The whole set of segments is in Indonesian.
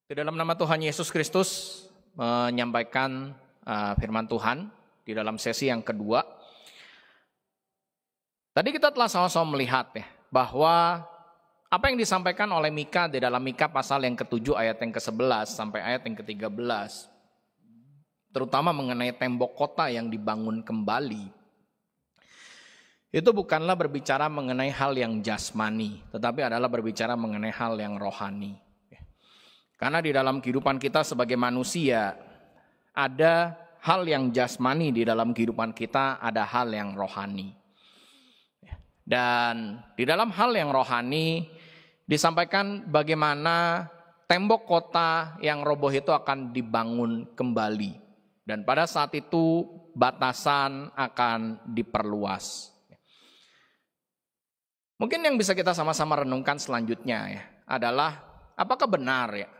Di dalam nama Tuhan Yesus Kristus menyampaikan firman Tuhan di dalam sesi yang kedua. Tadi kita telah sama-sama melihat bahwa apa yang disampaikan oleh Mika di dalam Mika pasal yang ke-7 ayat yang ke-11 sampai ayat yang ke-13, terutama mengenai tembok kota yang dibangun kembali, itu bukanlah berbicara mengenai hal yang jasmani, tetapi adalah berbicara mengenai hal yang rohani. Karena di dalam kehidupan kita sebagai manusia, ada hal yang jasmani di dalam kehidupan kita, ada hal yang rohani. Dan di dalam hal yang rohani, disampaikan bagaimana tembok kota yang roboh itu akan dibangun kembali. Dan pada saat itu batasan akan diperluas. Mungkin yang bisa kita sama-sama renungkan selanjutnya adalah apakah benar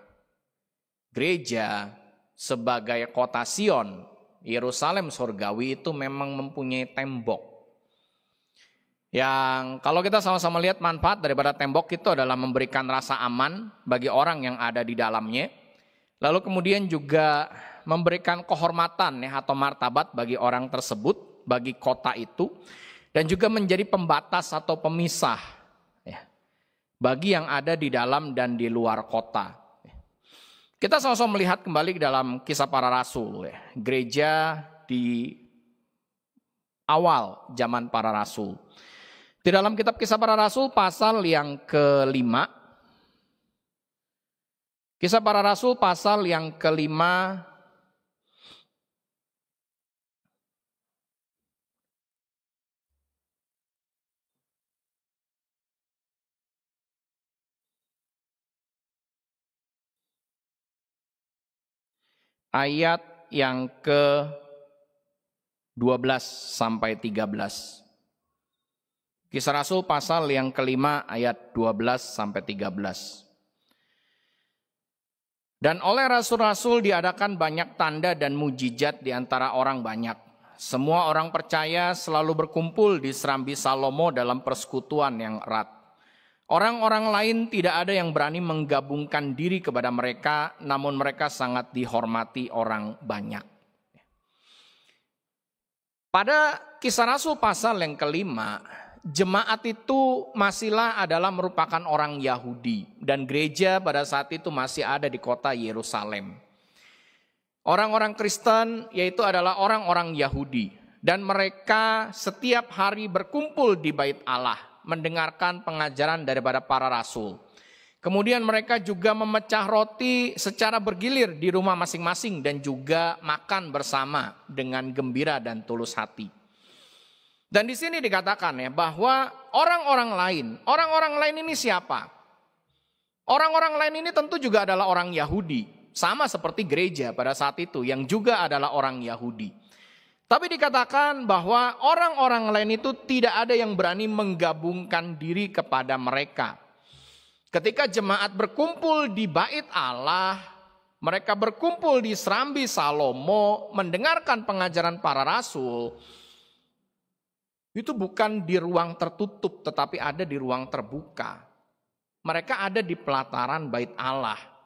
gereja sebagai kota Sion, Yerusalem surgawi itu memang mempunyai tembok. Yang kalau kita sama-sama lihat manfaat daripada tembok itu adalah memberikan rasa aman bagi orang yang ada di dalamnya. Lalu kemudian juga memberikan kehormatan atau martabat bagi orang tersebut, bagi kota itu. Dan juga menjadi pembatas atau pemisah bagi yang ada di dalam dan di luar kota. Kita sama-sama melihat kembali ke dalam Kisah Para Rasul, gereja di awal zaman para rasul. Di dalam kitab Kisah Para Rasul pasal yang ke-5, Kisah Para Rasul pasal yang ke-5 ayat yang ke-12 sampai 13. Kisah Rasul pasal yang ke-5 ayat 12 sampai 13. Dan oleh rasul-rasul diadakan banyak tanda dan mujizat di antara orang banyak. Semua orang percaya selalu berkumpul di serambi Salomo dalam persekutuan yang erat. Orang-orang lain tidak ada yang berani menggabungkan diri kepada mereka, namun mereka sangat dihormati orang banyak. Pada Kisah Rasul pasal yang ke-5, jemaat itu masihlah adalah merupakan orang Yahudi. Dan gereja pada saat itu masih ada di kota Yerusalem. Orang-orang Kristen yaitu adalah orang-orang Yahudi. Dan mereka setiap hari berkumpul di bait Allah, mendengarkan pengajaran daripada para rasul. Kemudian mereka juga memecah roti secara bergilir di rumah masing-masing dan juga makan bersama dengan gembira dan tulus hati. Dan di sini dikatakan bahwa orang-orang lain ini siapa? Orang-orang lain ini tentu juga adalah orang Yahudi, sama seperti gereja pada saat itu yang juga adalah orang Yahudi. Tapi dikatakan bahwa orang-orang lain itu tidak ada yang berani menggabungkan diri kepada mereka. Ketika jemaat berkumpul di bait Allah, mereka berkumpul di serambi Salomo, mendengarkan pengajaran para rasul, itu bukan di ruang tertutup, tetapi ada di ruang terbuka. Mereka ada di pelataran bait Allah.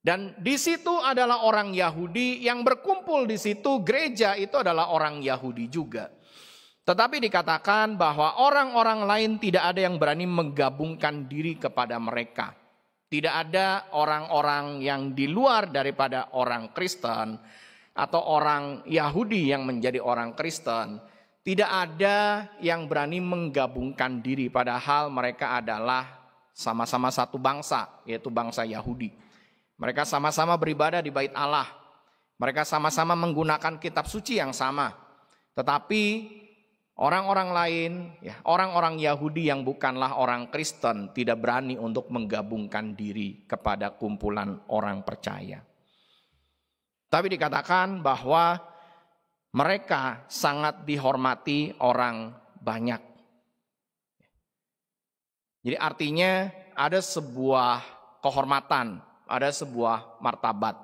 Dan di situ adalah orang Yahudi yang berkumpul di situ, gereja itu adalah orang Yahudi juga. Tetapi dikatakan bahwa orang-orang lain tidak ada yang berani menggabungkan diri kepada mereka. Tidak ada orang-orang yang di luar daripada orang Kristen atau orang Yahudi yang menjadi orang Kristen. Tidak ada yang berani menggabungkan diri, padahal mereka adalah sama-sama satu bangsa, yaitu bangsa Yahudi. Mereka sama-sama beribadah di bait Allah. Mereka sama-sama menggunakan kitab suci yang sama. Tetapi orang-orang lain, orang-orang Yahudi yang bukanlah orang Kristen tidak berani untuk menggabungkan diri kepada kumpulan orang percaya. Tapi dikatakan bahwa mereka sangat dihormati orang banyak. Jadi artinya ada sebuah kehormatan, ada sebuah martabat.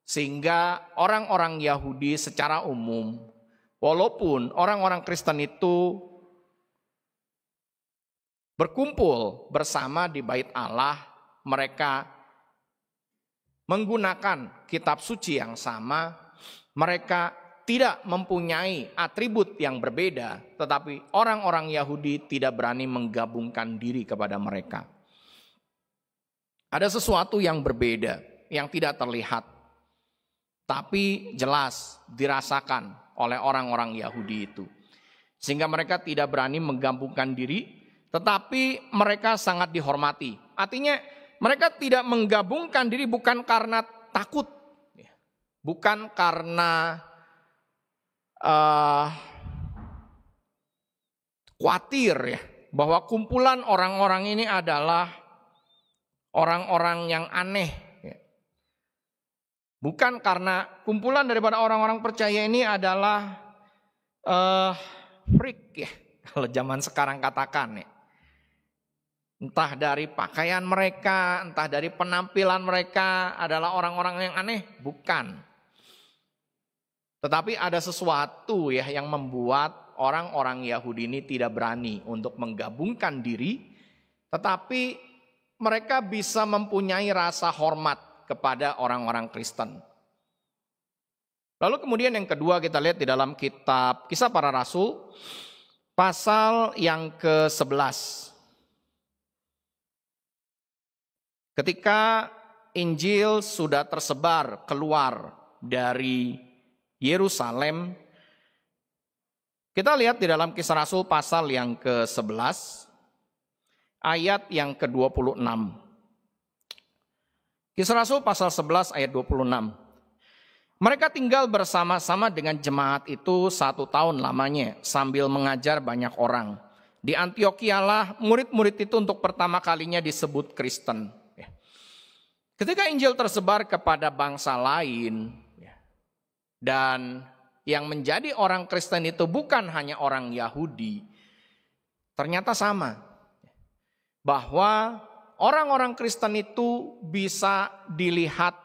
Sehingga orang-orang Yahudi secara umum, walaupun orang-orang Kristen itu berkumpul bersama di bait Allah, mereka menggunakan kitab suci yang sama, mereka tidak mempunyai atribut yang berbeda, tetapi orang-orang Yahudi tidak berani menggabungkan diri kepada mereka. Ada sesuatu yang berbeda, yang tidak terlihat, tapi jelas dirasakan oleh orang-orang Yahudi itu. Sehingga mereka tidak berani menggabungkan diri, tetapi mereka sangat dihormati. Artinya mereka tidak menggabungkan diri bukan karena takut, bukan karena khawatir ya, bahwa kumpulan orang-orang ini adalah orang-orang yang aneh. Bukan karena kumpulan daripada orang-orang percaya ini adalah freak ya, kalau zaman sekarang katakan ya. Entah dari pakaian mereka, entah dari penampilan mereka adalah orang-orang yang aneh, bukan. Tetapi ada sesuatu ya yang membuat orang-orang Yahudi ini tidak berani untuk menggabungkan diri, tetapi mereka bisa mempunyai rasa hormat kepada orang-orang Kristen. Lalu kemudian yang kedua kita lihat di dalam kitab Kisah Para Rasul, pasal yang ke-11. Ketika Injil sudah tersebar keluar dari Yerusalem, kita lihat di dalam Kisah Rasul pasal yang ke-11, ayat yang ke-26. Kisah Rasul pasal 11 ayat 26. Mereka tinggal bersama-sama dengan jemaat itu 1 tahun lamanya sambil mengajar banyak orang. Di Antiokialah murid-murid itu untuk pertama kalinya disebut Kristen. Ketika Injil tersebar kepada bangsa lain, dan yang menjadi orang Kristen itu bukan hanya orang Yahudi, ternyata sama. Bahwa orang-orang Kristen itu bisa dilihat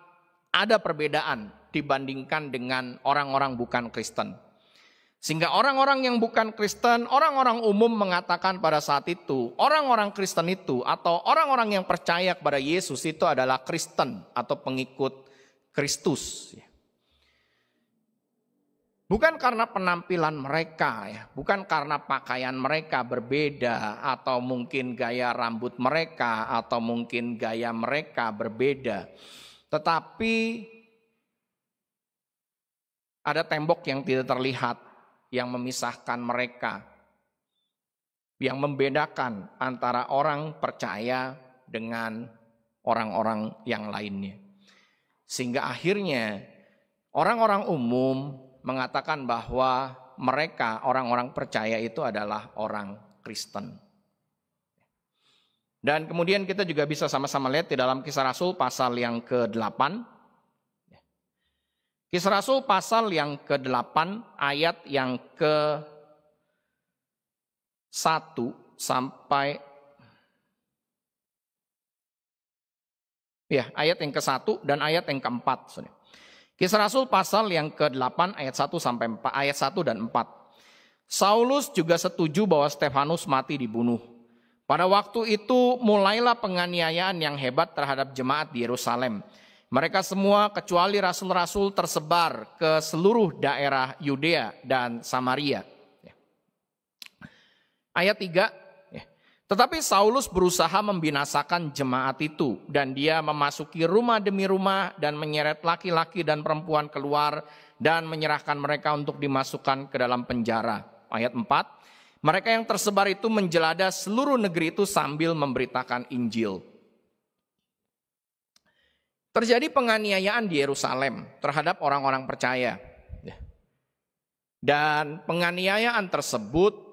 ada perbedaan dibandingkan dengan orang-orang bukan Kristen. Sehingga orang-orang yang bukan Kristen, orang-orang umum mengatakan pada saat itu, orang-orang Kristen itu atau orang-orang yang percaya kepada Yesus itu adalah Kristen atau pengikut Kristus. Bukan karena penampilan mereka, ya, bukan karena pakaian mereka berbeda, atau mungkin gaya rambut mereka, atau mungkin gaya mereka berbeda. Tetapi ada tembok yang tidak terlihat yang memisahkan mereka, yang membedakan antara orang percaya dengan orang-orang yang lainnya. Sehingga akhirnya orang-orang umum mengatakan bahwa mereka orang-orang percaya itu adalah orang Kristen. Dan kemudian kita juga bisa sama-sama lihat di dalam Kisah Rasul pasal yang ke-8. Kisah Rasul pasal yang ke-8 ayat yang ke-1 sampai ayat yang ke-1 dan ayat yang ke-4. Kisah Rasul pasal yang ke-8 ayat 1 sampai 4, ayat 1 dan 4. Saulus juga setuju bahwa Stefanus mati dibunuh. Pada waktu itu mulailah penganiayaan yang hebat terhadap jemaat di Yerusalem. Mereka semua kecuali rasul-rasul tersebar ke seluruh daerah Yudea dan Samaria. Ayat 3. Tetapi Saulus berusaha membinasakan jemaat itu, dan dia memasuki rumah demi rumah dan menyeret laki-laki dan perempuan keluar dan menyerahkan mereka untuk dimasukkan ke dalam penjara. Ayat 4. Mereka yang tersebar itu menjelajah seluruh negeri itu sambil memberitakan Injil. Terjadi penganiayaan di Yerusalem terhadap orang-orang percaya. Dan penganiayaan tersebut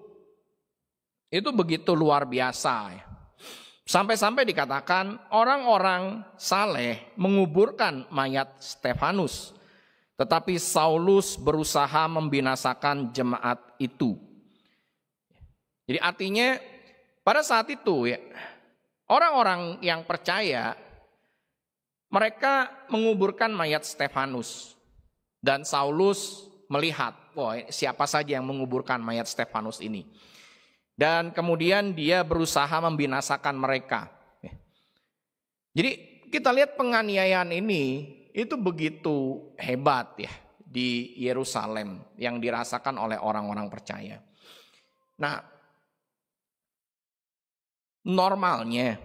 itu begitu luar biasa. Sampai-sampai dikatakan orang-orang saleh menguburkan mayat Stefanus. Tetapi Saulus berusaha membinasakan jemaat itu. Jadi artinya pada saat itu orang-orang yang percaya mereka menguburkan mayat Stefanus, dan Saulus melihat, siapa saja yang menguburkan mayat Stefanus ini. Dan kemudian dia berusaha membinasakan mereka. Jadi kita lihat penganiayaan ini itu begitu hebat ya di Yerusalem yang dirasakan oleh orang-orang percaya. Nah, normalnya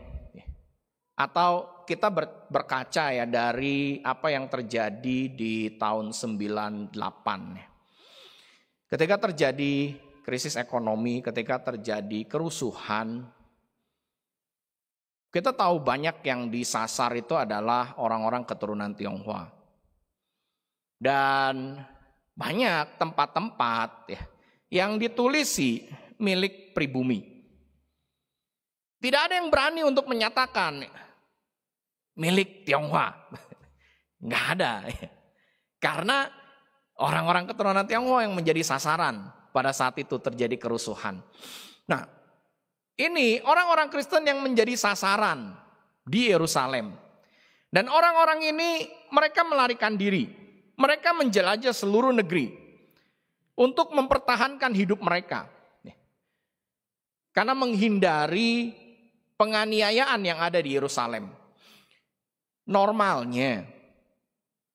atau kita berkaca ya dari apa yang terjadi di tahun 98 ya. Ketika terjadi krisis ekonomi, ketika terjadi kerusuhan, kita tahu banyak yang disasar itu adalah orang-orang keturunan Tionghoa. Dan banyak tempat-tempat ya, yang ditulisi milik pribumi. Tidak ada yang berani untuk menyatakan milik Tionghoa. Nggak ada. Karena orang-orang keturunan Tionghoa yang menjadi sasaran pada saat itu terjadi kerusuhan. Nah, ini orang-orang Kristen yang menjadi sasaran di Yerusalem. Dan orang-orang ini mereka melarikan diri. Mereka menjelajah seluruh negeri untuk mempertahankan hidup mereka. Karena menghindari penganiayaan yang ada di Yerusalem. Normalnya,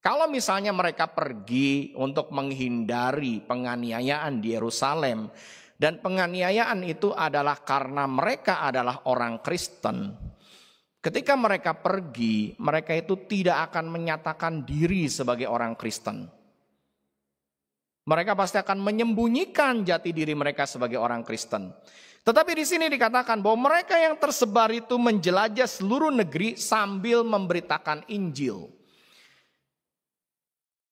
kalau misalnya mereka pergi untuk menghindari penganiayaan di Yerusalem, dan penganiayaan itu adalah karena mereka adalah orang Kristen. Ketika mereka pergi, mereka itu tidak akan menyatakan diri sebagai orang Kristen. Mereka pasti akan menyembunyikan jati diri mereka sebagai orang Kristen. Tetapi di sini dikatakan bahwa mereka yang tersebar itu menjelajah seluruh negeri sambil memberitakan Injil.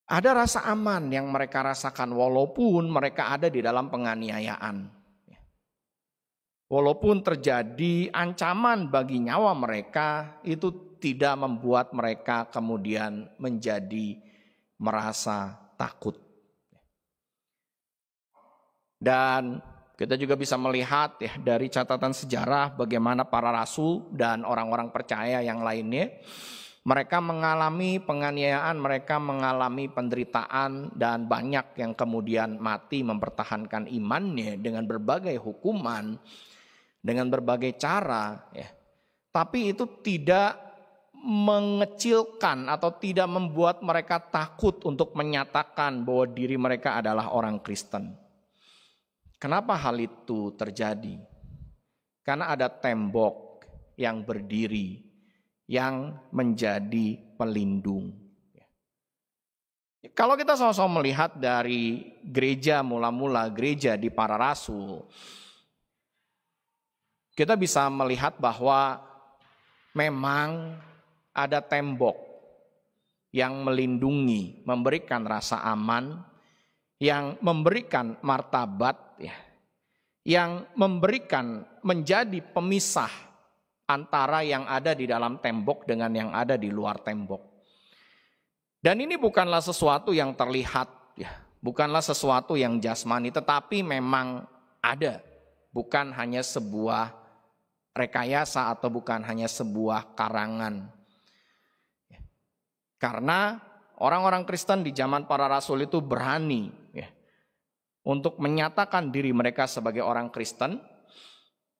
Ada rasa aman yang mereka rasakan walaupun mereka ada di dalam penganiayaan. Walaupun terjadi ancaman bagi nyawa mereka, itu tidak membuat mereka kemudian menjadi merasa takut. Dan kita juga bisa melihat ya dari catatan sejarah bagaimana para rasul dan orang-orang percaya yang lainnya, mereka mengalami penganiayaan, mereka mengalami penderitaan, dan banyak yang kemudian mati mempertahankan imannya dengan berbagai hukuman, dengan berbagai cara. Ya. Tapi itu tidak mengecilkan atau tidak membuat mereka takut untuk menyatakan bahwa diri mereka adalah orang Kristen. Kenapa hal itu terjadi? Karena ada tembok yang berdiri, yang menjadi pelindung. Kalau kita sama-sama melihat dari gereja mula-mula, gereja di para rasul, kita bisa melihat bahwa memang ada tembok yang melindungi, memberikan rasa aman, yang memberikan martabat, yang memberikan menjadi pemisah antara yang ada di dalam tembok dengan yang ada di luar tembok. Dan ini bukanlah sesuatu yang terlihat, ya, bukanlah sesuatu yang jasmani, tetapi memang ada. Bukan hanya sebuah rekayasa atau bukan hanya sebuah karangan. Karena orang-orang Kristen di zaman para rasul itu berani ya, untuk menyatakan diri mereka sebagai orang Kristen.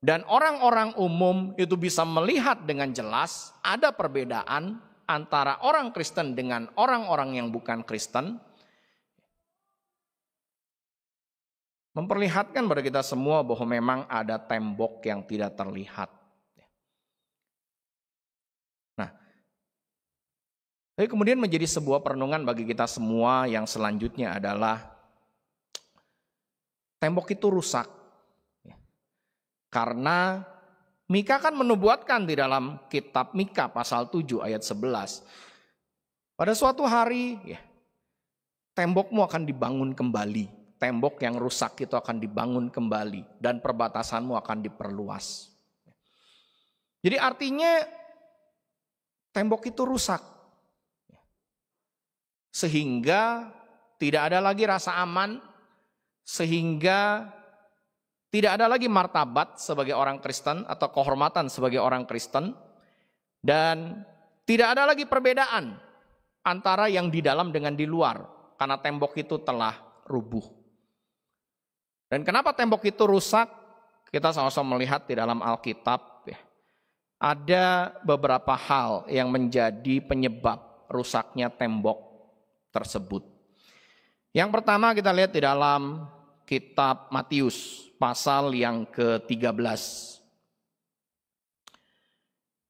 Dan orang-orang umum itu bisa melihat dengan jelas ada perbedaan antara orang Kristen dengan orang-orang yang bukan Kristen. Memperlihatkan pada kita semua bahwa memang ada tembok yang tidak terlihat. Nah, tapi kemudian menjadi sebuah perenungan bagi kita semua yang selanjutnya adalah tembok itu rusak. Karena Mika kan menubuatkan di dalam kitab Mika pasal 7 ayat 11. Pada suatu hari ya, tembokmu akan dibangun kembali. Tembok yang rusak itu akan dibangun kembali. Dan perbatasanmu akan diperluas. Jadi artinya tembok itu rusak. Sehingga tidak ada lagi rasa aman. Sehingga tidak ada lagi martabat sebagai orang Kristen atau kehormatan sebagai orang Kristen. Dan tidak ada lagi perbedaan antara yang di dalam dengan di luar. Karena tembok itu telah rubuh. Dan kenapa tembok itu rusak? Kita sama-sama melihat di dalam Alkitab. ada beberapa hal yang menjadi penyebab rusaknya tembok tersebut. Yang pertama kita lihat di dalam kitab Matius pasal yang ke-13.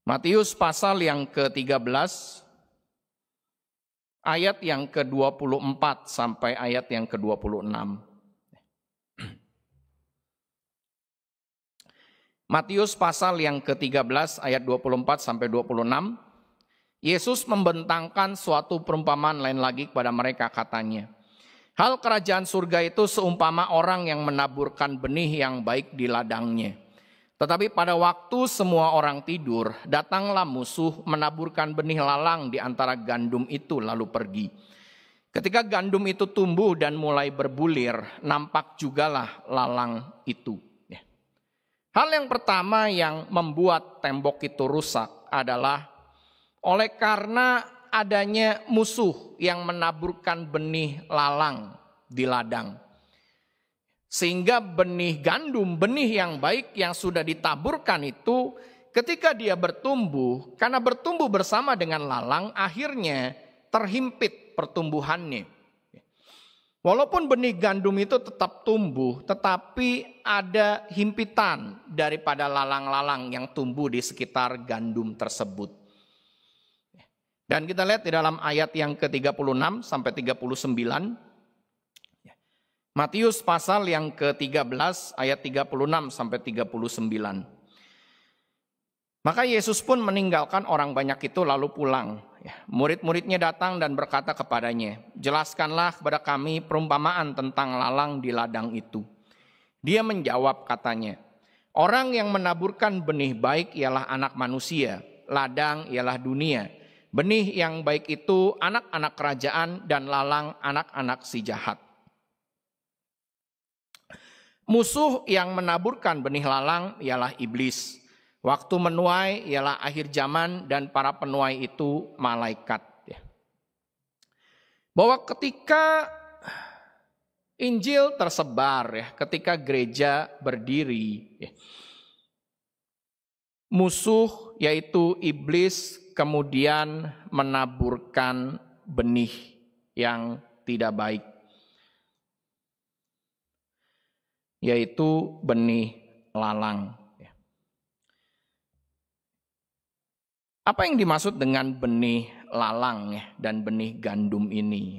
Matius pasal yang ke-13 ayat yang ke-24 sampai ayat yang ke-26. Matius pasal yang ke-13 ayat 24 sampai 26. Yesus membentangkan suatu perumpamaan lain lagi kepada mereka, katanya, hal kerajaan surga itu seumpama orang yang menaburkan benih yang baik di ladangnya. Tetapi pada waktu semua orang tidur, datanglah musuh menaburkan benih lalang di antara gandum itu lalu pergi. Ketika gandum itu tumbuh dan mulai berbulir, nampak jugalah lalang itu. Hal yang pertama yang membuat tembok itu rusak adalah oleh karena adanya musuh yang menaburkan benih lalang di ladang. Sehingga benih gandum, benih yang baik yang sudah ditaburkan itu ketika dia bertumbuh, karena bertumbuh bersama dengan lalang, akhirnya terhimpit pertumbuhannya. Walaupun benih gandum itu tetap tumbuh, tetapi ada himpitan daripada lalang-lalang yang tumbuh di sekitar gandum tersebut. Dan kita lihat di dalam ayat yang ke-36 sampai 39. Matius pasal yang ke-13 ayat 36 sampai 39. Maka Yesus pun meninggalkan orang banyak itu lalu pulang. Murid-muridnya datang dan berkata kepadanya, jelaskanlah kepada kami perumpamaan tentang lalang di ladang itu. Dia menjawab, katanya, orang yang menaburkan benih baik ialah anak manusia, ladang ialah dunia. Benih yang baik itu anak-anak kerajaan dan lalang anak-anak si jahat. Musuh yang menaburkan benih lalang ialah iblis. Waktu menuai ialah akhir zaman dan para penuai itu malaikat. Bahwa ketika Injil tersebar, ketika gereja berdiri, musuh yaitu iblis kemudian menaburkan benih yang tidak baik, yaitu benih lalang. Apa yang dimaksud dengan benih lalang dan benih gandum ini?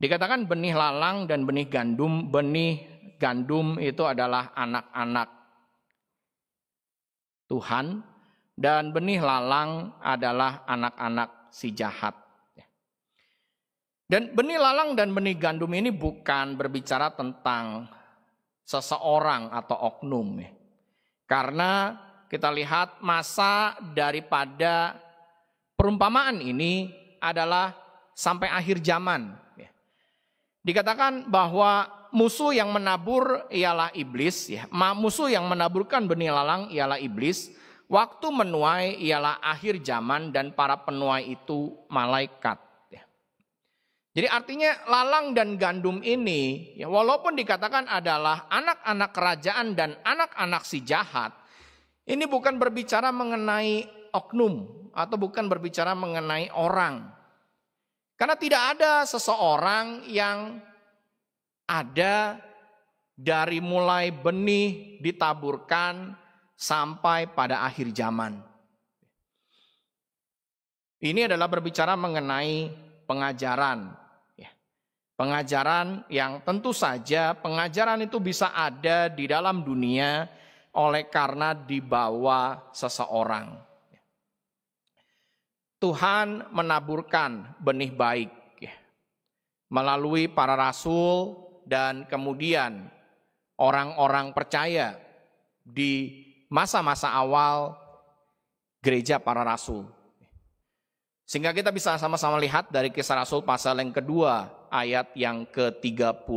Dikatakan benih lalang dan benih gandum itu adalah anak-anak Tuhan, dan benih lalang adalah anak-anak si jahat. Dan benih lalang dan benih gandum ini bukan berbicara tentang seseorang atau oknum. Karena kita lihat masa daripada perumpamaan ini adalah sampai akhir zaman. Dikatakan bahwa musuh yang menabur ialah iblis. Musuh yang menaburkan benih lalang ialah iblis. Waktu menuai ialah akhir zaman dan para penuai itu malaikat. Jadi artinya lalang dan gandum ini, walaupun dikatakan adalah anak-anak kerajaan dan anak-anak si jahat, ini bukan berbicara mengenai oknum atau bukan berbicara mengenai orang. Karena tidak ada seseorang yang ada dari mulai benih ditaburkan sampai pada akhir zaman. Ini adalah berbicara mengenai pengajaran. Pengajaran yang tentu saja pengajaran itu bisa ada di dalam dunia oleh karena dibawa seseorang. Tuhan menaburkan benih baik melalui para rasul dan kemudian orang-orang percaya di masa-masa awal gereja para rasul. Sehingga kita bisa sama-sama lihat dari Kisah Rasul pasal yang kedua ayat yang ke-39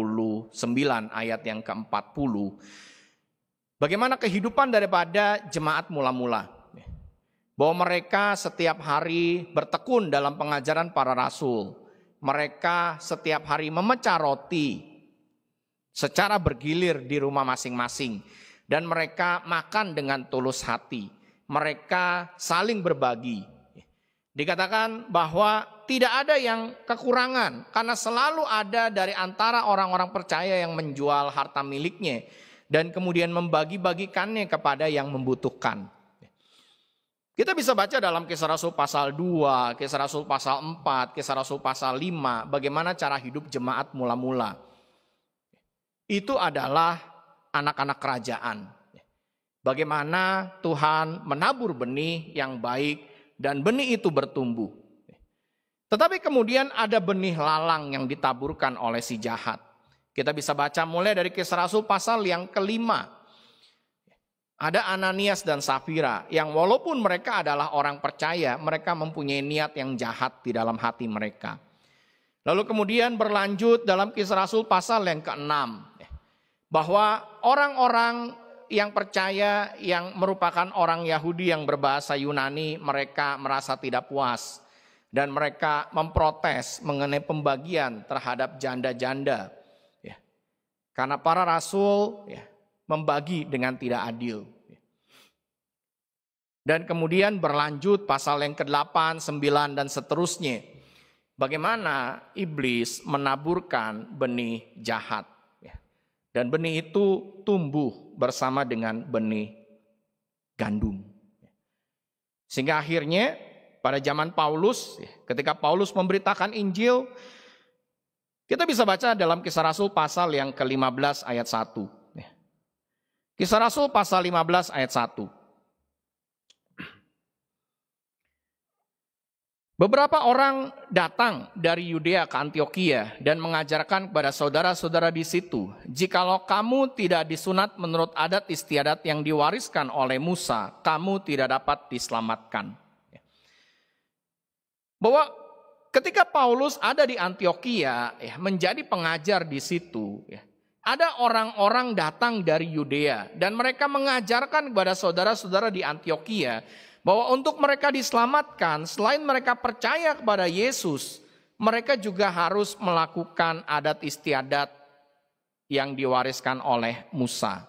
ayat yang ke-40. Bagaimana kehidupan daripada jemaat mula-mula. Bahwa mereka setiap hari bertekun dalam pengajaran para rasul. Mereka setiap hari memecah roti secara bergilir di rumah masing-masing. Dan mereka makan dengan tulus hati. mereka saling berbagi. Dikatakan bahwa tidak ada yang kekurangan karena selalu ada dari antara orang-orang percaya yang menjual harta miliknya dan kemudian membagi-bagikannya kepada yang membutuhkan. Kita bisa baca dalam Kisah Rasul pasal 2, Kisah Rasul pasal 4, Kisah Rasul pasal 5, bagaimana cara hidup jemaat mula-mula. Itu adalah anak-anak kerajaan. Bagaimana Tuhan menabur benih yang baik dan benih itu bertumbuh. Tetapi kemudian ada benih lalang yang ditaburkan oleh si jahat. Kita bisa baca mulai dari Kisah Rasul pasal yang kelima. Ada Ananias dan Safira yang walaupun mereka adalah orang percaya, mereka mempunyai niat yang jahat di dalam hati mereka. Lalu kemudian berlanjut dalam Kisah Rasul pasal yang ke-6. Bahwa orang-orang yang percaya yang merupakan orang Yahudi yang berbahasa Yunani, mereka merasa tidak puas. Dan mereka memprotes mengenai pembagian terhadap janda-janda. Karena para rasul membagi dengan tidak adil. Dan kemudian berlanjut pasal yang ke-8, 9 dan seterusnya. Bagaimana iblis menaburkan benih jahat. Dan benih itu tumbuh bersama dengan benih gandum. Sehingga akhirnya pada zaman Paulus, ketika Paulus memberitakan Injil, kita bisa baca dalam Kisah Rasul pasal yang ke-15 ayat 1. Kisah Rasul pasal 15 ayat 1. Beberapa orang datang dari Yudea ke Antiokhia dan mengajarkan kepada saudara-saudara di situ, jikalau kamu tidak disunat menurut adat istiadat yang diwariskan oleh Musa, kamu tidak dapat diselamatkan. Bahwa ketika Paulus ada di Antiokhia, menjadi pengajar di situ, ada orang-orang datang dari Yudea dan mereka mengajarkan kepada saudara-saudara di Antiokhia bahwa untuk mereka diselamatkan, selain mereka percaya kepada Yesus, mereka juga harus melakukan adat istiadat yang diwariskan oleh Musa.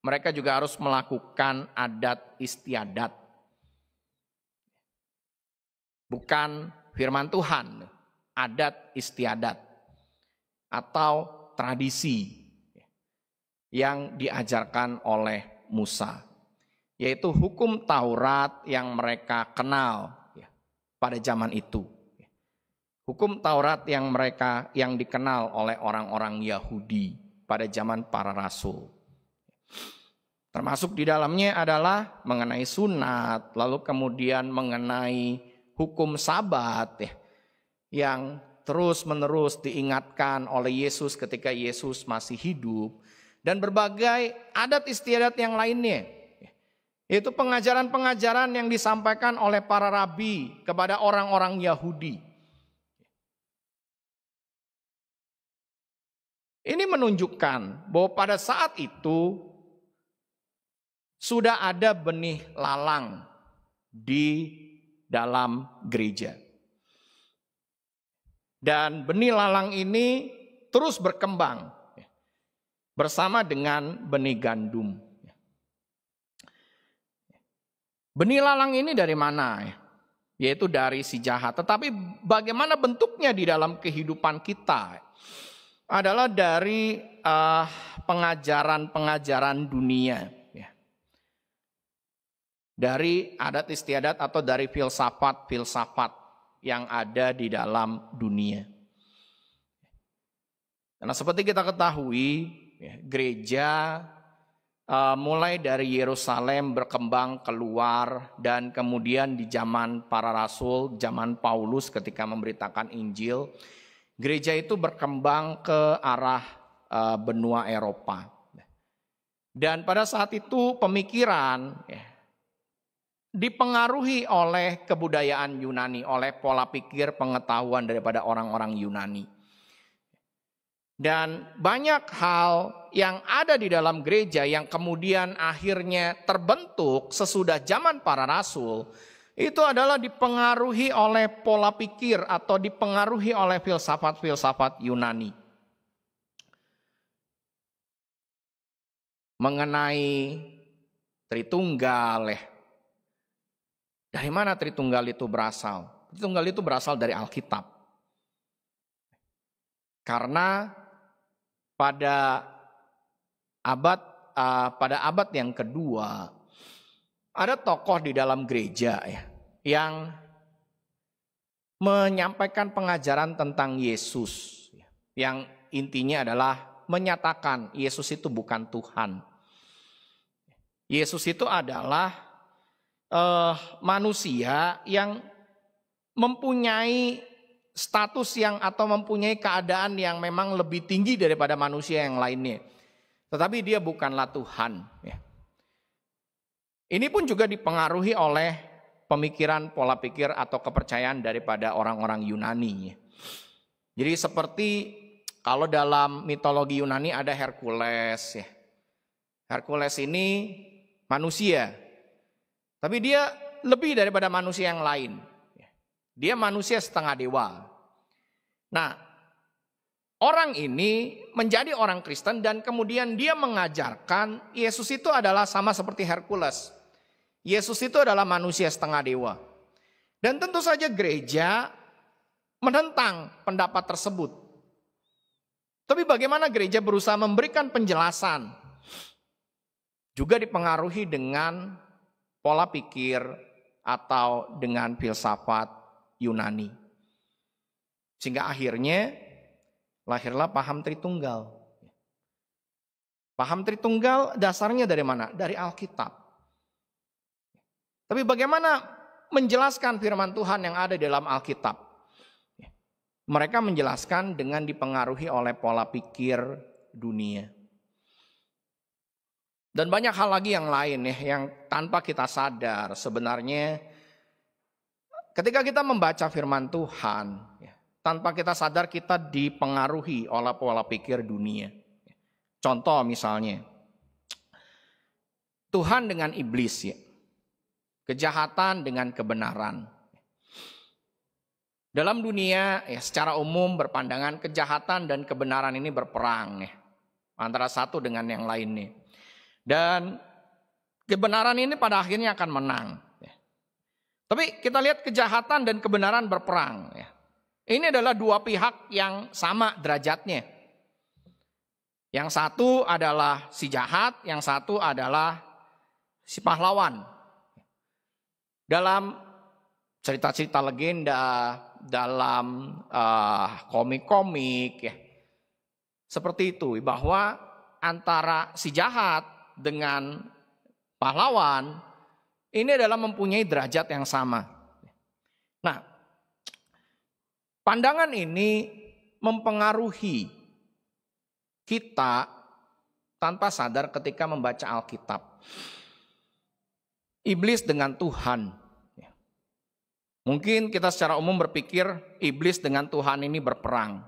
Mereka juga harus melakukan adat istiadat. Bukan firman Tuhan, adat istiadat atau tradisi yang diajarkan oleh Musa. Yaitu hukum Taurat yang mereka kenal pada zaman itu. Hukum Taurat yang dikenal oleh orang-orang Yahudi pada zaman para rasul. Termasuk di dalamnya adalah mengenai sunat, lalu kemudian mengenai hukum Sabat yang terus-menerus diingatkan oleh Yesus ketika Yesus masih hidup, dan berbagai adat istiadat yang lainnya. Itu pengajaran-pengajaran yang disampaikan oleh para rabi kepada orang-orang Yahudi. Ini menunjukkan bahwa pada saat itu sudah ada benih lalang di dalam gereja. Dan benih lalang ini terus berkembang bersama dengan benih gandum. Benih lalang ini dari mana? Yaitu dari si jahat. Tetapi bagaimana bentuknya di dalam kehidupan kita? Adalah dari pengajaran-pengajaran dunia. Dari adat istiadat atau dari filsafat-filsafat yang ada di dalam dunia. Karena seperti kita ketahui, gereja mulai dari Yerusalem berkembang keluar dan kemudian di zaman para rasul, zaman Paulus ketika memberitakan Injil, gereja itu berkembang ke arah benua Eropa. Dan pada saat itu pemikiran dipengaruhi oleh kebudayaan Yunani, oleh pola pikir pengetahuan daripada orang-orang Yunani. Dan banyak hal yang ada di dalam gereja yang kemudian akhirnya terbentuk sesudah zaman para rasul, itu adalah dipengaruhi oleh pola pikir atau dipengaruhi oleh filsafat-filsafat Yunani. Mengenai Tritunggal ya. Dari mana Tritunggal itu berasal? Tritunggal itu berasal dari Alkitab. Karena pada abad yang kedua ada tokoh di dalam gereja ya, yang menyampaikan pengajaran tentang Yesus, yang intinya adalah menyatakan Yesus itu bukan Tuhan. Yesus itu adalah manusia yang mempunyai status yang atau mempunyai keadaan yang memang lebih tinggi daripada manusia yang lainnya. Tetapi dia bukanlah Tuhan. Ini pun juga dipengaruhi oleh pemikiran, pola pikir atau kepercayaan daripada orang-orang Yunani. Jadi seperti kalau dalam mitologi Yunani ada Hercules. Hercules ini manusia, tapi dia lebih daripada manusia yang lain. Dia manusia setengah dewa. Nah, orang ini menjadi orang Kristen dan kemudian dia mengajarkan Yesus itu adalah sama seperti Hercules. Yesus itu adalah manusia setengah dewa. Dan tentu saja gereja menentang pendapat tersebut. Tapi bagaimana gereja berusaha memberikan penjelasan? Juga dipengaruhi dengan pola pikir atau dengan filsafat Yunani. Sehingga akhirnya lahirlah paham Tritunggal. Paham Tritunggal dasarnya dari mana? Dari Alkitab. Tapi bagaimana menjelaskan firman Tuhan yang ada dalam Alkitab? Mereka menjelaskan dengan dipengaruhi oleh pola pikir dunia. Dan banyak hal lagi yang lain ya, yang tanpa kita sadar sebenarnya ketika kita membaca firman Tuhan, tanpa kita sadar kita dipengaruhi oleh pola pikir dunia. Contoh misalnya, Tuhan dengan iblis ya. Kejahatan dengan kebenaran. Dalam dunia ya, secara umum berpandangan kejahatan dan kebenaran ini berperang ya, antara satu dengan yang lainnya. Dan kebenaran ini pada akhirnya akan menang. Ya. Tapi kita lihat kejahatan dan kebenaran berperang. Ya. Ini adalah dua pihak yang sama derajatnya. Yang satu adalah si jahat, yang satu adalah si pahlawan. Dalam cerita-cerita legenda, dalam komik-komik ya, seperti itu, bahwa antara si jahat dengan pahlawan ini adalah mempunyai derajat yang sama. Nah, pandangan ini mempengaruhi kita tanpa sadar ketika membaca Alkitab. Iblis dengan Tuhan. Mungkin kita secara umum berpikir iblis dengan Tuhan ini berperang.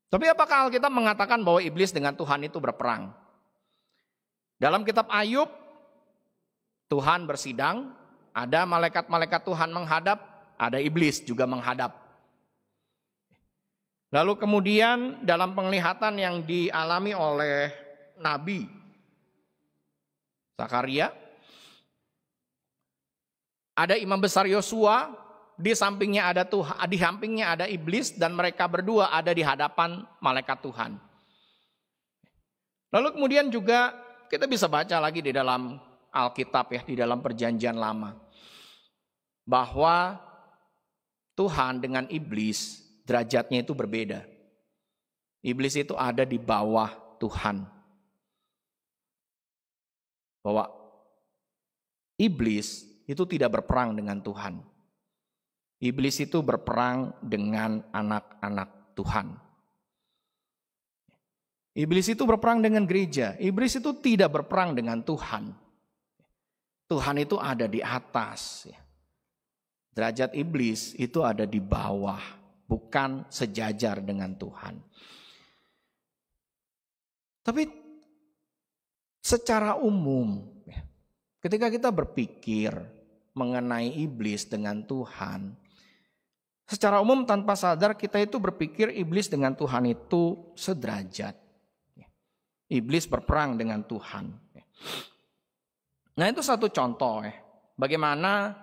Tapi apakah Alkitab mengatakan bahwa iblis dengan Tuhan itu berperang? Dalam kitab Ayub, Tuhan bersidang, ada malaikat-malaikat Tuhan menghadap, ada iblis juga menghadap. Lalu kemudian dalam penglihatan yang dialami oleh Nabi Zakaria, ada imam besar Yosua, di sampingnya ada Tuhan, di sampingnya ada iblis, dan mereka berdua ada di hadapan malaikat Tuhan. Lalu kemudian juga kita bisa baca lagi di dalam Alkitab ya, di dalam Perjanjian Lama, bahwa Tuhan dengan iblis derajatnya itu berbeda. Iblis itu ada di bawah Tuhan. Bahwa iblis itu tidak berperang dengan Tuhan. Iblis itu berperang dengan anak-anak Tuhan. Iblis itu berperang dengan gereja. Iblis itu tidak berperang dengan Tuhan. Tuhan itu ada di atas. Derajat iblis itu ada di bawah, bukan sejajar dengan Tuhan. Tapi secara umum, ketika kita berpikir mengenai iblis dengan Tuhan, secara umum tanpa sadar kita itu berpikir iblis dengan Tuhan itu sederajat. Iblis berperang dengan Tuhan. Nah, itu satu contoh bagaimana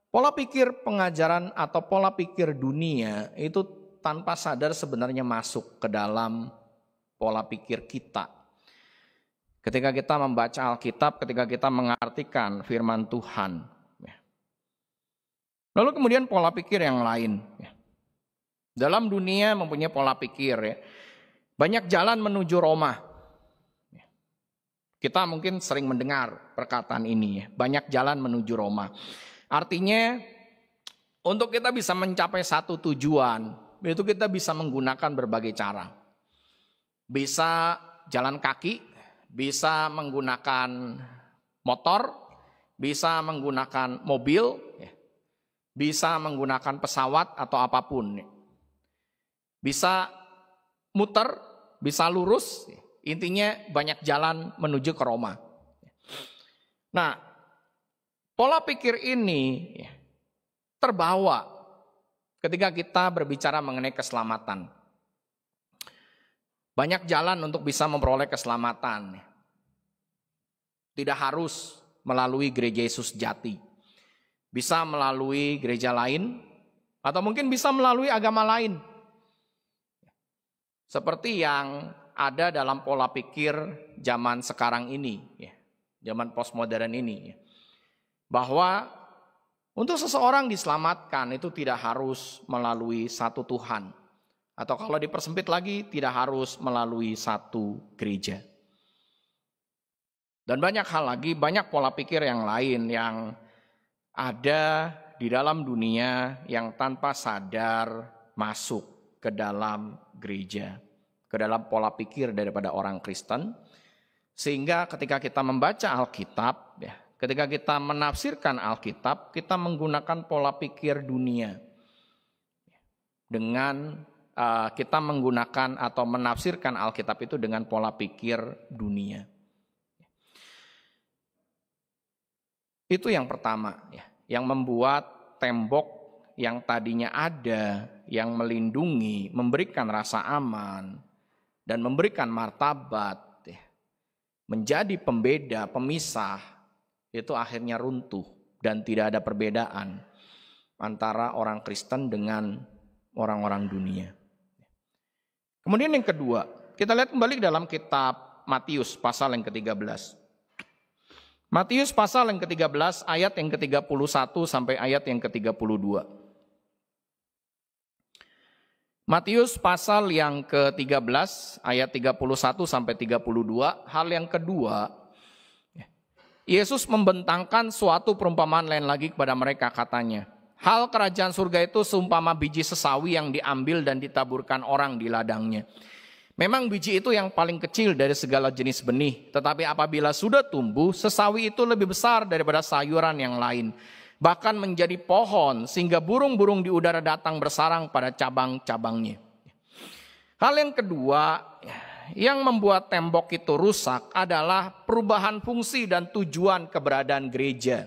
pola pikir pengajaran atau pola pikir dunia itu tanpa sadar sebenarnya masuk ke dalam pola pikir kita. Ketika kita membaca Alkitab, ketika kita mengartikan firman Tuhan. Lalu kemudian pola pikir yang lain. Dalam dunia mempunyai pola pikir banyak jalan menuju Roma. Kita mungkin sering mendengar perkataan ini banyak jalan menuju Roma. Artinya untuk kita bisa mencapai satu tujuan, itu kita bisa menggunakan berbagai cara. Bisa jalan kaki, bisa menggunakan motor, bisa menggunakan mobil, bisa menggunakan pesawat atau apapun. Bisa muter, bisa lurus, intinya banyak jalan menuju ke Roma. Nah, pola pikir ini terbawa ketika kita berbicara mengenai keselamatan. Banyak jalan untuk bisa memperoleh keselamatan. Tidak harus melalui gereja Yesus Jati. Bisa melalui gereja lain, atau mungkin bisa melalui agama lain. Seperti yang ada dalam pola pikir zaman sekarang ini, zaman postmodern ini. Bahwa untuk seseorang diselamatkan itu tidak harus melalui satu Tuhan. Atau kalau dipersempit lagi tidak harus melalui satu gereja. Dan banyak hal lagi, banyak pola pikir yang lain yang ada di dalam dunia yang tanpa sadar masuk ke dalam gereja, ke dalam pola pikir daripada orang Kristen. Sehingga ketika kita membaca Alkitab, ketika kita menafsirkan Alkitab, kita menggunakan pola pikir dunia. Dengan kita menggunakan atau menafsirkan Alkitab itu dengan pola pikir dunia. Itu yang pertama, yang membuat tembok yang tadinya ada, yang melindungi, memberikan rasa aman, dan memberikan martabat, menjadi pembeda, pemisah, itu akhirnya runtuh dan tidak ada perbedaan antara orang Kristen dengan orang-orang dunia. Kemudian yang kedua, kita lihat kembali dalam kitab Matius pasal yang ke-13. Matius pasal yang ke-13 ayat yang ke-31 sampai ayat yang ke-32. Matius pasal yang ke-13 ayat 31 sampai 32, hal yang kedua, Yesus membentangkan suatu perumpamaan lain lagi kepada mereka, katanya, hal kerajaan surga itu seumpama biji sesawi yang diambil dan ditaburkan orang di ladangnya. Memang biji itu yang paling kecil dari segala jenis benih, tetapi apabila sudah tumbuh, sesawi itu lebih besar daripada sayuran yang lain. Bahkan menjadi pohon sehingga burung-burung di udara datang bersarang pada cabang-cabangnya. Hal yang kedua yang membuat tembok itu rusak adalah perubahan fungsi dan tujuan keberadaan gereja.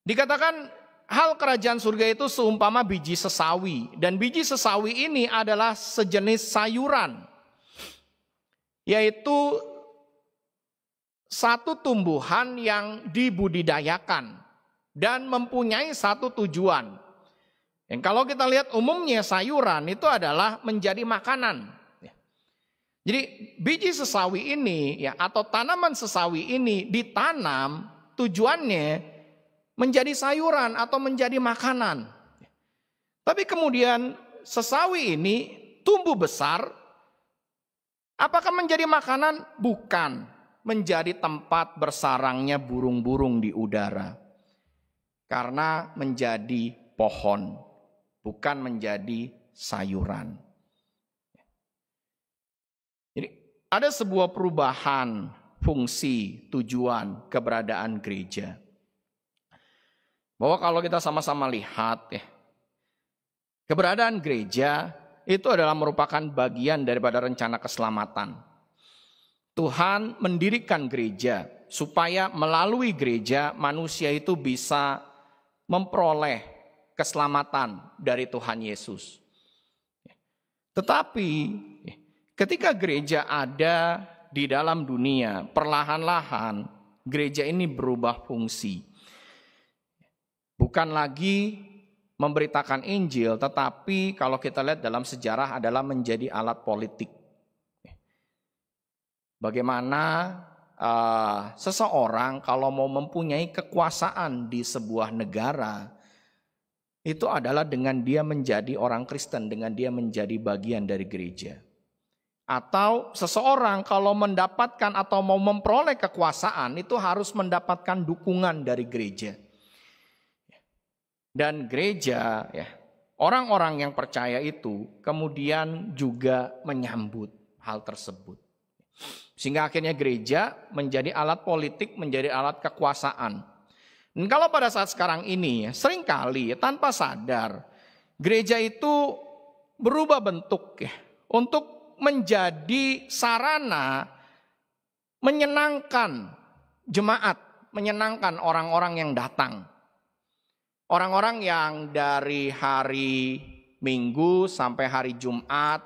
Dikatakan hal kerajaan surga itu seumpama biji sesawi, dan biji sesawi ini adalah sejenis sayuran, yaitu satu tumbuhan yang dibudidayakan dan mempunyai satu tujuan. Yang kalau kita lihat umumnya sayuran itu adalah menjadi makanan. Jadi biji sesawi ini atau tanaman sesawi ini ditanam tujuannya menjadi sayuran atau menjadi makanan. Tapi kemudian sesawi ini tumbuh besar. Apakah menjadi makanan? Bukan. Menjadi tempat bersarangnya burung-burung di udara. Karena menjadi pohon, bukan menjadi sayuran. Jadi ada sebuah perubahan fungsi, tujuan, keberadaan gereja. Bahwa kalau kita sama-sama lihat keberadaan gereja itu adalah merupakan bagian daripada rencana keselamatan. Tuhan mendirikan gereja supaya melalui gereja manusia itu bisa memperoleh keselamatan dari Tuhan Yesus. Tetapi ketika gereja ada di dalam dunia, perlahan-lahan gereja ini berubah fungsi. Bukan lagi memberitakan Injil, tetapi kalau kita lihat dalam sejarah adalah menjadi alat politik. Bagaimana seseorang kalau mau mempunyai kekuasaan di sebuah negara, itu adalah dengan dia menjadi orang Kristen, dengan dia menjadi bagian dari gereja. Atau seseorang kalau mendapatkan atau mau memperoleh kekuasaan, itu harus mendapatkan dukungan dari gereja. Dan gereja, ya, orang-orang yang percaya itu kemudian juga menyambut hal tersebut. Sehingga akhirnya gereja menjadi alat politik, menjadi alat kekuasaan. Dan kalau pada saat sekarang ini, seringkali tanpa sadar, gereja itu berubah bentuk ya, untuk menjadi sarana menyenangkan jemaat, menyenangkan orang-orang yang datang. Orang-orang yang dari hari Minggu sampai hari Jumat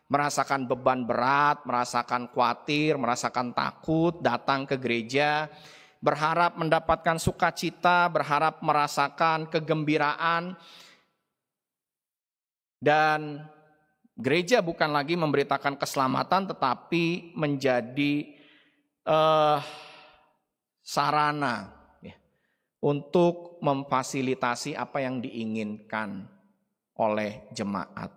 merasakan beban berat, merasakan khawatir, merasakan takut, datang ke gereja, berharap mendapatkan sukacita, berharap merasakan kegembiraan. Dan gereja bukan lagi memberitakan keselamatan, tetapi menjadi sarana untuk memfasilitasi apa yang diinginkan oleh jemaat.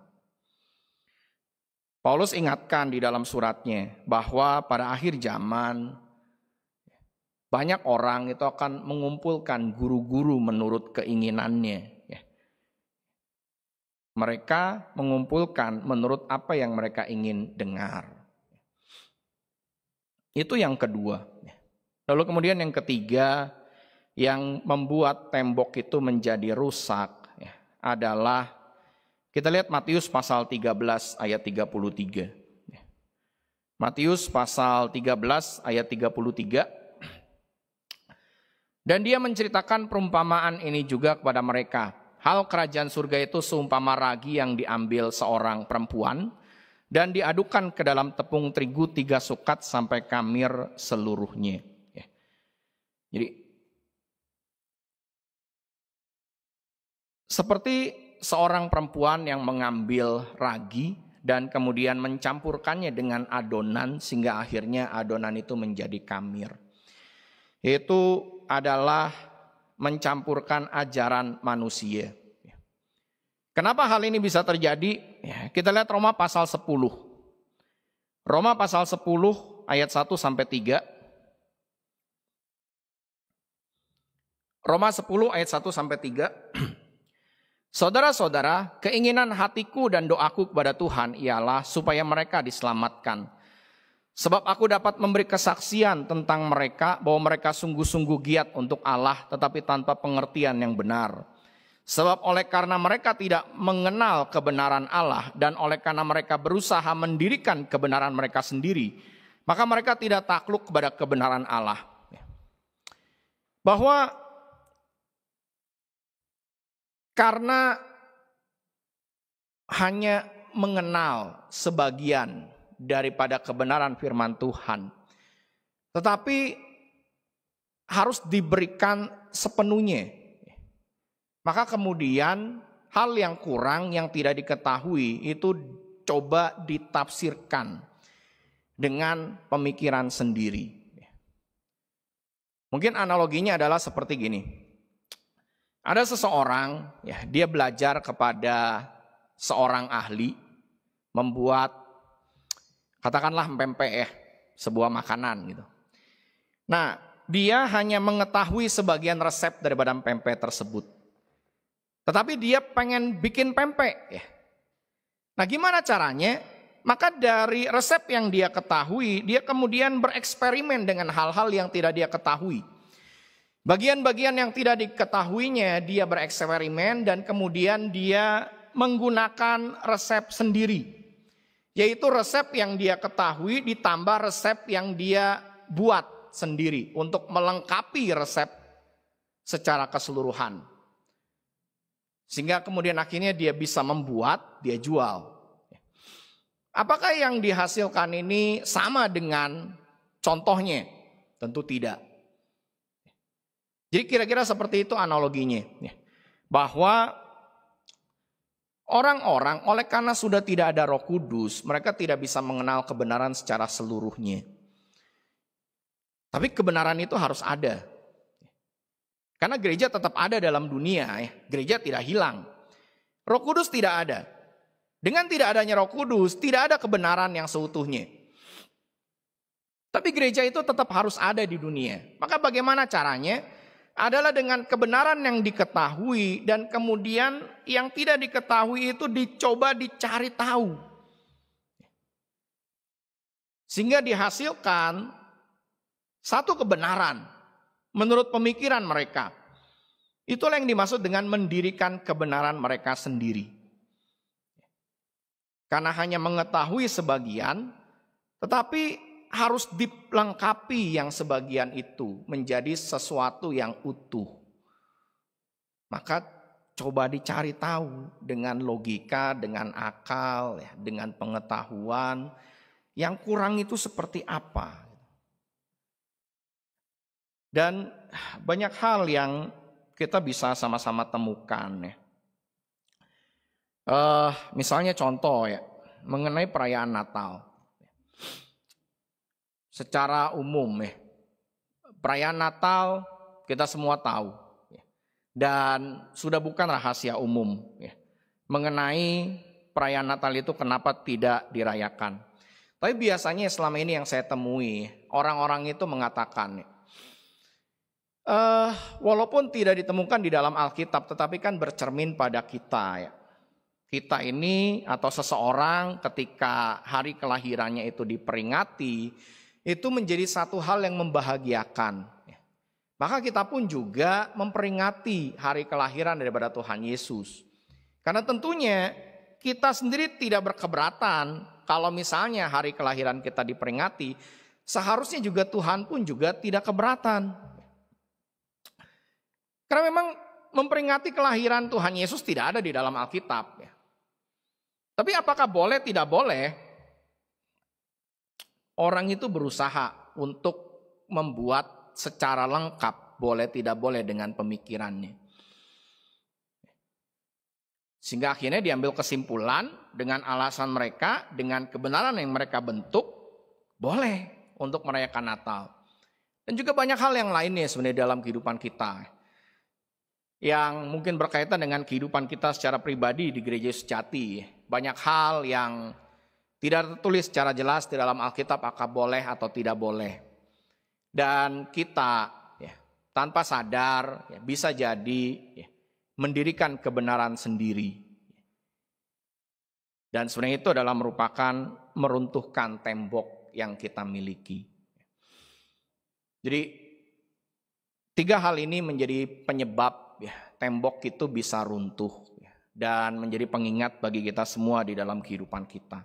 Paulus ingatkan di dalam suratnya bahwa pada akhir zaman banyak orang itu akan mengumpulkan guru-guru menurut keinginannya. Mereka mengumpulkan menurut apa yang mereka ingin dengar. Itu yang kedua. Lalu kemudian yang ketiga, yang membuat tembok itu menjadi rusak adalah, kita lihat Matius pasal 13 ayat 33. Matius pasal 13 ayat 33. Dan dia menceritakan perumpamaan ini juga kepada mereka. Hal kerajaan surga itu seumpama ragi yang diambil seorang perempuan dan diadukan ke dalam tepung terigu 3 sukat sampai kamir seluruhnya. Jadi seperti seorang perempuan yang mengambil ragi dan kemudian mencampurkannya dengan adonan sehingga akhirnya adonan itu menjadi kamir. Itu adalah mencampurkan ajaran manusia. Kenapa hal ini bisa terjadi? Kita lihat Roma pasal 10. Roma pasal 10 ayat 1 sampai 3. Roma 10 ayat 1 sampai 3. Saudara-saudara, keinginan hatiku dan doaku kepada Tuhan ialah supaya mereka diselamatkan. Sebab aku dapat memberi kesaksian tentang mereka bahwa mereka sungguh-sungguh giat untuk Allah tetapi tanpa pengertian yang benar. Sebab oleh karena mereka tidak mengenal kebenaran Allah dan oleh karena mereka berusaha mendirikan kebenaran mereka sendiri, maka mereka tidak takluk kepada kebenaran Allah. Bahwa karena hanya mengenal sebagian daripada kebenaran firman Tuhan, tetapi harus diberikan sepenuhnya. Maka kemudian hal yang kurang yang tidak diketahui itu coba ditafsirkan dengan pemikiran sendiri. Mungkin analoginya adalah seperti gini. Ada seseorang, dia belajar kepada seorang ahli membuat, katakanlah pempek sebuah makanan gitu. Nah, dia hanya mengetahui sebagian resep daripada pempek tersebut. Tetapi dia pengen bikin pempek Nah, gimana caranya? Maka dari resep yang dia ketahui, dia kemudian bereksperimen dengan hal-hal yang tidak dia ketahui. Bagian-bagian yang tidak diketahuinya dia bereksperimen dan kemudian dia menggunakan resep sendiri. Yaitu resep yang dia ketahui ditambah resep yang dia buat sendiri untuk melengkapi resep secara keseluruhan. Sehingga kemudian akhirnya dia bisa membuat, dia jual. Apakah yang dihasilkan ini sama dengan contohnya? Tentu tidak. Jadi kira-kira seperti itu analoginya. Bahwa orang-orang oleh karena sudah tidak ada Roh Kudus, mereka tidak bisa mengenal kebenaran secara seluruhnya. Tapi kebenaran itu harus ada. Karena gereja tetap ada dalam dunia, gereja tidak hilang. Roh Kudus tidak ada. Dengan tidak adanya Roh Kudus, tidak ada kebenaran yang seutuhnya. Tapi gereja itu tetap harus ada di dunia. Maka bagaimana caranya? Adalah dengan kebenaran yang diketahui dan kemudian yang tidak diketahui itu dicoba dicari tahu. Sehingga dihasilkan satu kebenaran menurut pemikiran mereka. Itulah yang dimaksud dengan mendirikan kebenaran mereka sendiri. Karena hanya mengetahui sebagian, tetapi harus dilengkapi yang sebagian itu menjadi sesuatu yang utuh. Maka coba dicari tahu dengan logika, dengan akal, dengan pengetahuan. Yang kurang itu seperti apa. Dan banyak hal yang kita bisa sama-sama temukan. Misalnya contoh mengenai perayaan Natal. Secara umum perayaan Natal kita semua tahu dan sudah bukan rahasia umum mengenai perayaan Natal itu kenapa tidak dirayakan. Tapi biasanya selama ini yang saya temui orang-orang itu mengatakan walaupun tidak ditemukan di dalam Alkitab tetapi kan bercermin pada kita Kita ini atau seseorang ketika hari kelahirannya itu diperingati, itu menjadi satu hal yang membahagiakan. Maka kita pun juga memperingati hari kelahiran daripada Tuhan Yesus. Karena tentunya kita sendiri tidak berkeberatan kalau misalnya hari kelahiran kita diperingati, seharusnya juga Tuhan pun juga tidak keberatan. Karena memang memperingati kelahiran Tuhan Yesus tidak ada di dalam Alkitab. Tapi apakah boleh, tidak boleh? Orang itu berusaha untuk membuat secara lengkap, boleh tidak boleh dengan pemikirannya. Sehingga akhirnya diambil kesimpulan dengan alasan mereka, dengan kebenaran yang mereka bentuk, boleh untuk merayakan Natal. Dan juga banyak hal yang lainnya sebenarnya dalam kehidupan kita. Yang mungkin berkaitan dengan kehidupan kita secara pribadi di gereja sejati. Banyak hal yang tidak tertulis secara jelas di dalam Alkitab apakah boleh atau tidak boleh. Dan kita tanpa sadar bisa jadi mendirikan kebenaran sendiri. Dan sebenarnya itu adalah merupakan meruntuhkan tembok yang kita miliki. Jadi 3 hal ini menjadi penyebab tembok itu bisa runtuh dan menjadi pengingat bagi kita semua di dalam kehidupan kita.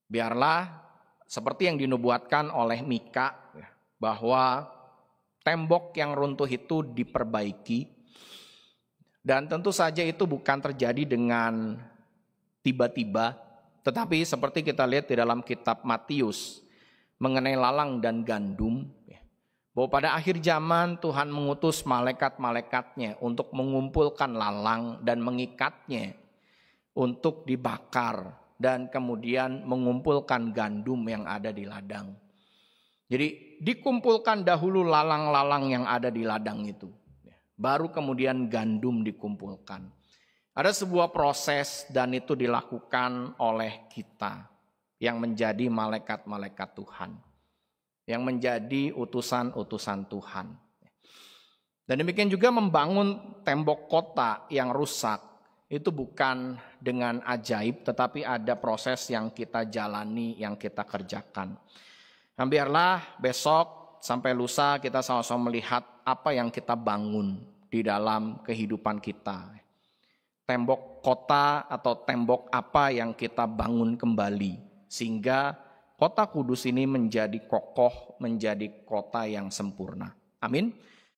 Biarlah seperti yang dinubuatkan oleh Mika bahwa tembok yang runtuh itu diperbaiki dan tentu saja itu bukan terjadi dengan tiba-tiba, tetapi seperti kita lihat di dalam kitab Matius mengenai lalang dan gandum, bahwa pada akhir zaman Tuhan mengutus malaikat-malaikatnya untuk mengumpulkan lalang dan mengikatnya untuk dibakar dan kemudian mengumpulkan gandum yang ada di ladang. Jadi dikumpulkan dahulu lalang-lalang yang ada di ladang itu. Baru kemudian gandum dikumpulkan. Ada sebuah proses dan itu dilakukan oleh kita yang menjadi malaikat-malaikat Tuhan. Yang menjadi utusan-utusan Tuhan. Dan demikian juga membangun tembok kota yang rusak. Itu bukan dengan ajaib, tetapi ada proses yang kita jalani, yang kita kerjakan. Nah, biarlah besok sampai lusa kita sama-sama melihat apa yang kita bangun di dalam kehidupan kita. Tembok kota atau tembok apa yang kita bangun kembali. Sehingga kota kudus ini menjadi kokoh, menjadi kota yang sempurna. Amin.